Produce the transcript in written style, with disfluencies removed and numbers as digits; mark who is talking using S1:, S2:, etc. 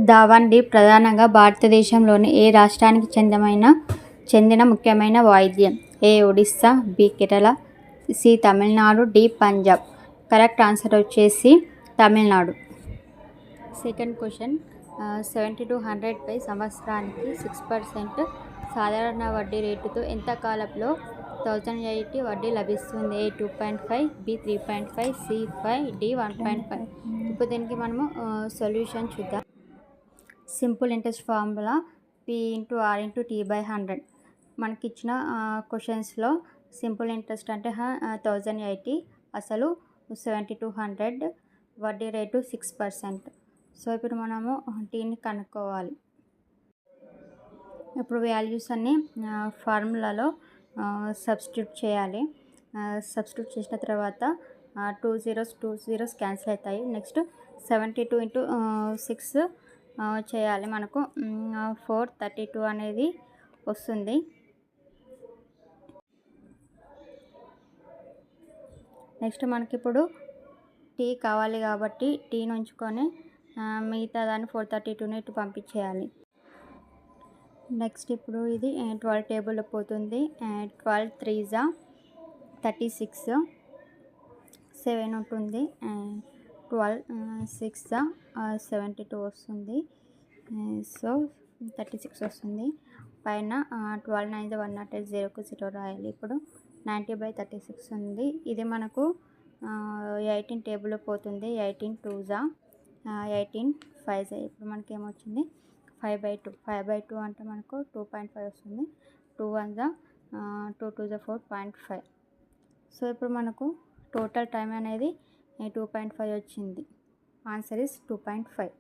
S1: దావండి ప్రధానంగా భారతదేశంలోని ఏ రాష్ట్రానికి చెందిన ముఖ్యమైన వాయిద్యం? A Odisha, B Kerala, C Tamil Nadu, D Punjab. Correct answer వచ్చేసి తమిళనాడు. సెకండ్ క్వశ్చన్, 70 to 100పై సంవత్సరానికి 6% సాధారణ వడ్డీ రేటుతో ఎంత కాలంలో 1080 వడ్డీ లభిస్తుంది? A 2.5, B 3.5, C 5, D 1.5. ఇప్పుడు దీనికి మనము సొల్యూషన్ చూద్దాం. Simple interest formula P into R into T by 100. మనకి ఇచ్చిన క్వశ్చన్స్లో సింపుల్ ఇంట్రెస్ట్ అంటే 1080, అసలు 70 to 100, వడ్డీ రేటు 6%. సో ఇప్పుడు మనము టీని కనుక్కోవాలి. ఇప్పుడు వాల్యూస్ అన్నీ ఫార్ములాలో సబ్స్టిట్యూట్ చేయాలి. సబ్స్టిట్యూట్ చేసిన తర్వాత 2 zeros క్యాన్సిల్ అవుతాయి. నెక్స్ట్ 72 into 6 చేయాలి. మనకు 432 అనేది వస్తుంది. నెక్స్ట్ మనకి ఇప్పుడు టీ కావాలి కాబట్టి టీని ఉంచుకొని మిగతా దాన్ని 432ని ఇటు పంపించేయాలి. నెక్స్ట్ ఇప్పుడు ఇది 12 టేబుల్లో పోతుంది. 12 3s 36, 7 ఉంటుంది. 12 6 72 వస్తుంది. సో 36 వస్తుంది. పైన 12 9 108, 0కు 0 రాయాలి. ఇప్పుడు 90/36 ఉంది. ఇది మనకు 18 టేబుల్లో పోతుంది. 18 2s 18 5s. ఇప్పుడు మనకి ఏమొచ్చింది 5/2. 5/2 అంటే మనకు 2.5 వస్తుంది. 2 1s 2 2s 4.5. సో ఇప్పుడు మనకు టోటల్ టైం అనేది 2.5 వచ్చింది. Answer is 2.5.